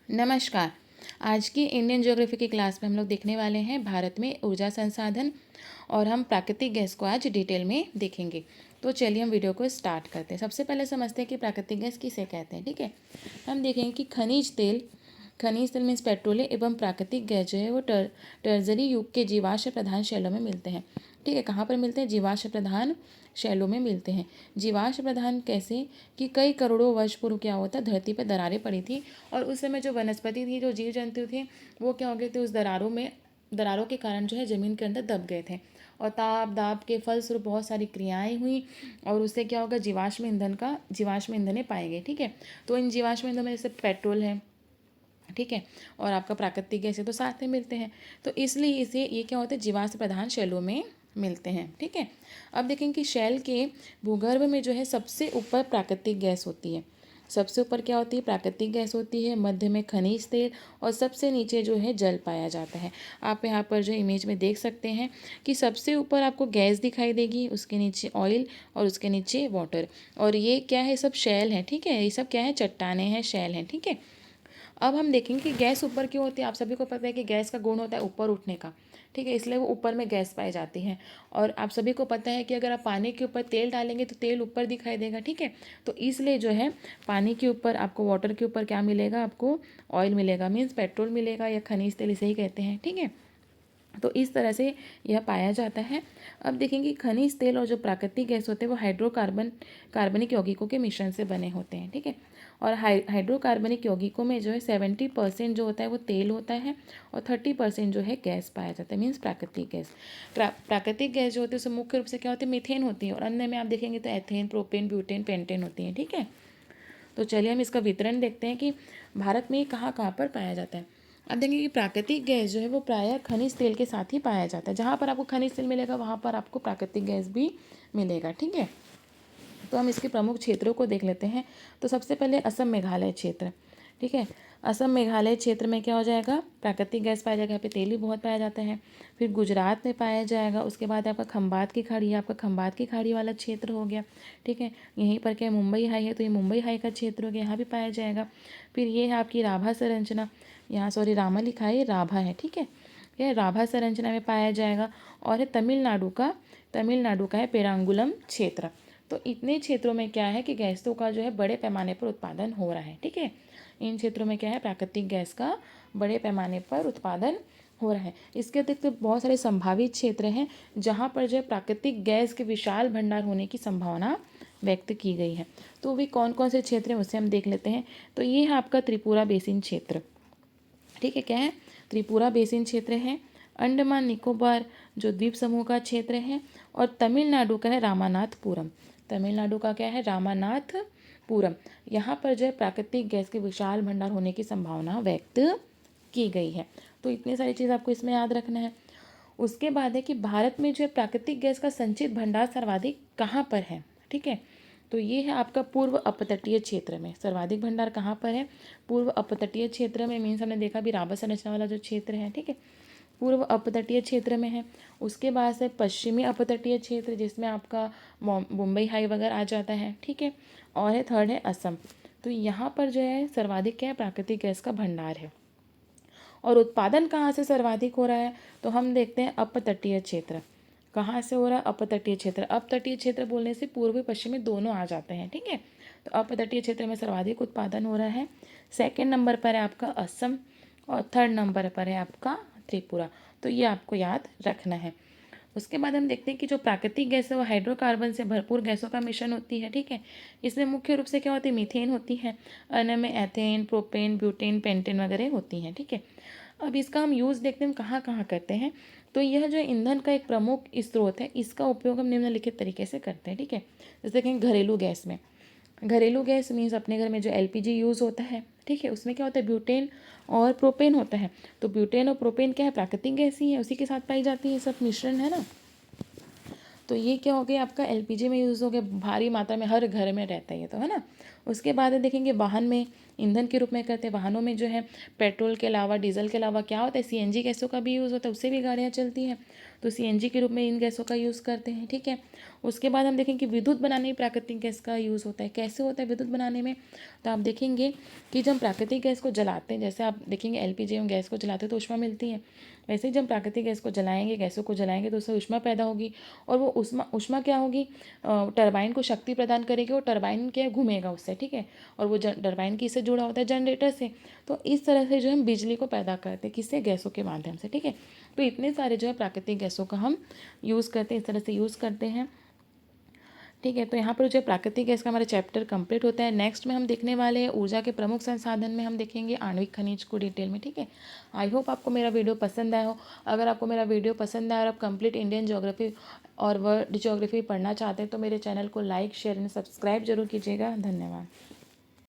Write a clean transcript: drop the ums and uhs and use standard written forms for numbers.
नमस्कार। आज की इंडियन ज्योग्राफी की क्लास में हम लोग देखने वाले हैं भारत में ऊर्जा संसाधन और हम प्राकृतिक गैस को आज डिटेल में देखेंगे। तो चलिए हम वीडियो को स्टार्ट करते हैं। सबसे पहले समझते हैं कि प्राकृतिक गैस किसे कहते हैं। ठीक है, हम देखेंगे कि खनिज तेल मीन्स पेट्रोलियम एवं प्राकृतिक गैस जो है वो टर्जरी युग के जीवाश्म प्रधान शैलों में मिलते हैं। ठीक है, कहाँ पर मिलते हैं? जीवाश्म प्रधान शैलों में मिलते हैं। जीवाश्म प्रधान कैसे कि कई करोड़ों वर्ष पूर्व क्या होता है, धरती पर दरारें पड़ी थी और उस समय जो वनस्पति थी, जो जीव जंतु थे, वो क्या हो गए थे, उस दरारों के कारण जो है ज़मीन के अंदर दब गए थे और ताप दाप के फलस्वरूप बहुत सारी क्रियाएं हुई और उससे क्या होगा, जीवाश्म ईंधन पाए गए। ठीक है, तो इन जीवाश्म ईंधन में जैसे पेट्रोल है, ठीक है, और आपका प्राकृतिक गैस है, तो साथ में मिलते हैं। तो इसलिए इसे ये क्या होता है, जीवाश्म प्रधान शैलों में मिलते हैं। ठीक है, अब देखें कि शैल के भूगर्भ में जो है सबसे ऊपर प्राकृतिक गैस होती है। सबसे ऊपर क्या होती है? प्राकृतिक गैस होती है, मध्य में खनिज तेल और सबसे नीचे जो है जल पाया जाता है। आप यहाँ पर जो इमेज में देख सकते हैं कि सबसे ऊपर आपको गैस दिखाई देगी, उसके नीचे ऑयल और उसके नीचे वाटर। और ये क्या है? सब शैल हैं। ठीक है, ये सब क्या है? चट्टानें हैं, शैल हैं। ठीक है, अब हम देखेंगे कि गैस ऊपर क्यों होती है। आप सभी को पता है कि गैस का गुण होता है ऊपर उठने का। ठीक है, इसलिए वो ऊपर में गैस पाई जाती है। और आप सभी को पता है कि अगर आप पानी के ऊपर तेल डालेंगे तो तेल ऊपर दिखाई देगा। ठीक है, तो इसलिए जो है पानी के ऊपर आपको, वाटर के ऊपर क्या मिलेगा? आपको ऑयल मिलेगा, मीन्स पेट्रोल मिलेगा या खनिज तेल, इसे ही कहते हैं। ठीक है, तो इस तरह से यह पाया जाता है। अब देखेंगे खनिज तेल और जो प्राकृतिक गैस होते हैं वो कार्बनिक यौगिकों के मिश्रण से बने होते हैं। ठीक है, और हाइड्रोकार्बनिक यौगिकों में जो है 70% जो होता है वो तेल होता है और 30% जो है गैस पाया जाता है, मीन्स प्राकृतिक गैस। प्राकृतिक गैस जो होती है उसमें मुख्य रूप से क्या होती है? मीथेन होती है और अन्य में आप देखेंगे तो एथेन, प्रोपेन, ब्यूटेन, पेंटेन होती है। ठीक है, तो चलिए हम इसका वितरण देखते हैं कि भारत में कहाँ कहाँ पर पाया जाता है। अब देखेंगे कि प्राकृतिक गैस जो है वो प्रायः खनिज तेल के साथ ही पाया जाता है। जहाँ पर आपको खनिज तेल मिलेगा वहाँ पर आपको प्राकृतिक गैस भी मिलेगा। ठीक है, तो हम इसके प्रमुख क्षेत्रों को देख लेते हैं। तो सबसे पहले असम मेघालय क्षेत्र। ठीक है, असम मेघालय क्षेत्र में क्या हो जाएगा? प्राकृतिक गैस पाया जाएगा, यहाँ पे तेल ही बहुत पाया जाता है। फिर गुजरात में पाया जाएगा। उसके बाद आपका खंबात की खाड़ी है, आपका खंबात की खाड़ी वाला क्षेत्र हो गया। ठीक है, यहीं पर क्या मुंबई हाई है, तो ये मुंबई हाई का क्षेत्र हो गया, यहाँ भी पाया जाएगा। फिर ये है आपकी राभा संरचना, यहाँ सॉरी रामा लिखा है, ये राभा है। ठीक है, यह राभा संरचना में पाया जाएगा। और है तमिलनाडु का है पेरांगुलम क्षेत्र। तो इतने क्षेत्रों में क्या है कि गैसों का जो है बड़े पैमाने पर उत्पादन हो रहा है। ठीक है, इन क्षेत्रों में क्या है? प्राकृतिक गैस का बड़े पैमाने पर उत्पादन हो रहा है। इसके अतिरिक्त तो बहुत सारे संभावित क्षेत्र हैं जहाँ पर जो है प्राकृतिक गैस के विशाल भंडार होने की संभावना व्यक्त की गई है। तो वे कौन कौन से क्षेत्र हैं उसे हम देख लेते हैं। तो ये है आपका त्रिपुरा बेसिन क्षेत्र। ठीक है, क्या है? त्रिपुरा बेसिन क्षेत्र है। अंडमान निकोबार जो द्वीप समूह का क्षेत्र है और तमिलनाडु का है रामानाथपुरम। तमिलनाडु का क्या है? रामानाथपुरम। यहाँ पर जो है प्राकृतिक गैस के विशाल भंडार होने की संभावना व्यक्त की गई है। तो इतनी सारी चीज़ आपको इसमें याद रखना है। उसके बाद है कि भारत में जो है प्राकृतिक गैस का संचित भंडार सर्वाधिक कहाँ पर है। ठीक है, तो ये है आपका पूर्व अपतटीय क्षेत्र में। सर्वाधिक भंडार कहाँ पर है? पूर्व अपतटीय क्षेत्र में, मीन्स हमने देखा भी राभा संरचना वाला जो क्षेत्र है। ठीक है, पूर्व अपतटीय क्षेत्र में है। उसके बाद से पश्चिमी अपतटीय क्षेत्र जिसमें आपका मुंबई हाई वगैरह आ जाता है। ठीक है, और है थर्ड है असम। तो यहाँ पर जो है सर्वाधिक क्या है? प्राकृतिक गैस का भंडार है। और उत्पादन कहाँ से सर्वाधिक हो रहा है? तो हम देखते हैं अपतटीय क्षेत्र। कहाँ से हो रहा है? अपतटीय क्षेत्र। अपतटीय क्षेत्र बोलने से पूर्वी पश्चिमी दोनों आ जाते हैं। ठीक है, तो अपतटीय क्षेत्र में सर्वाधिक उत्पादन हो रहा है। सेकेंड नंबर पर है आपका असम और थर्ड नंबर पर है आपका त्रिपुरा। तो ये आपको याद रखना है। उसके बाद हम देखते हैं कि जो प्राकृतिक गैस है वो हाइड्रोकार्बन से भरपूर गैसों का मिश्रण होती है। ठीक है, इसमें मुख्य रूप से क्या होती है? मीथेन होती है, अन्य में एथेन, प्रोपेन, ब्यूटेन, पेंटेन वगैरह होती हैं। ठीक है, अब इसका हम यूज़ देखते हैं कहाँ कहाँ करते हैं। तो यह जो ईंधन का एक प्रमुख स्रोत है, इसका उपयोग हम निम्नलिखित तरीके से करते हैं। ठीक है, जैसे कि घरेलू गैस में, घरेलू गैस मीन्स अपने घर में जो एलपीजी यूज़ होता है। ठीक है, उसमें क्या होता है? ब्यूटेन और प्रोपेन होता है। तो ब्यूटेन और प्रोपेन क्या है? प्राकृतिक गैस ही है, उसी के साथ पाई जाती है, सब मिश्रण है ना। तो ये क्या हो गया आपका? एलपीजी में यूज़ हो गया, भारी मात्रा में हर घर में रहता है ये, तो है ना। उसके बाद देखेंगे वाहन में, ईंधन के रूप में करते हैं। वाहनों में जो है पेट्रोल के अलावा, डीजल के अलावा क्या होता है, सीएनजी गैसों का भी यूज़ होता है, उससे भी गाड़ियाँ चलती हैं, तो सीएनजी के रूप में इन गैसों का यूज़ करते हैं। ठीक है, उसके बाद हम देखें कि विद्युत बनाने में प्राकृतिक गैस का यूज़ होता है। कैसे होता है विद्युत बनाने में, तो आप देखेंगे कि जब हम प्राकृतिक गैस को जलाते हैं, जैसे आप देखेंगे एलपीजी में गैस को जलाते हैं तो ऊष्मा मिलती है, वैसे ही जब प्राकृतिक गैस को जलाएंगे, गैसों को जलाएंगे तो उससे ऊष्मा पैदा होगी, और वो ऊष्मा क्या होगी, टरबाइन को शक्ति प्रदान करेगी, और टरबाइन क्या घूमेगा उससे। ठीक है, और वो टरबाइन किससे जुड़ा होता है, जनरेटर से। तो इस तरह से जो हम बिजली को पैदा करते हैं, किससे, गैसों के माध्यम से। ठीक है, तो इतने सारे जो है प्राकृतिक गैसों का हम यूज़ करते हैं, इस तरह से यूज़ करते हैं। ठीक है, तो यहाँ पर जो है प्राकृतिक गैस का हमारा चैप्टर कंप्लीट होता है। नेक्स्ट में हम देखने वाले हैं ऊर्जा के प्रमुख संसाधन में हम देखेंगे आणविक खनिज को डिटेल में। ठीक है, आई होप आपको मेरा वीडियो पसंद आया हो। अगर आपको मेरा वीडियो पसंद आया और आप कंप्लीट इंडियन ज्योग्राफी और वर्ल्ड ज्योग्राफी पढ़ना चाहते हैं तो मेरे चैनल को लाइक, शेयर एंड सब्सक्राइब जरूर कीजिएगा। धन्यवाद।